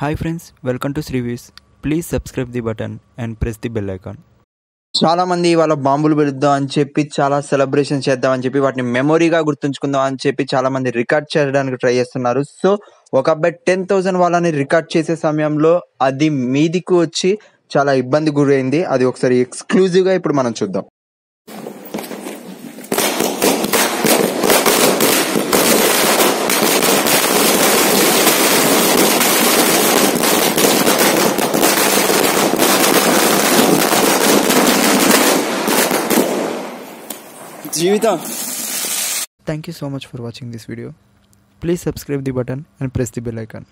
Hi friends, welcome to Srivis. Please subscribe the button and press the bell icon. చాలా మంది ఇవాళ బాంబులు పెడుద్దాం అని చెప్పి చాలా సెలబ్రేషన్ చేద్దాం అని చెప్పి వాటిని మెమొరీగా గుర్తుంచుకుందాం అని చెప్పి చాలా మంది రికార్డ్ చేయడానికి ట్రై చేస్తున్నారు. సో ఒక అబ్బాయి 10,000 వాళ్ళని రికార్డ్ చేసే సమయంలో అది మీదికి వచ్చి చాలా ఇబ్బంది గురైంది. అది ఒకసారి ఎక్స్క్లూజివ్గా ఇప్పుడు మనం చూద్దాం. జీవితం. Thank you so much for watching this video. Please subscribe the button and press the bell icon.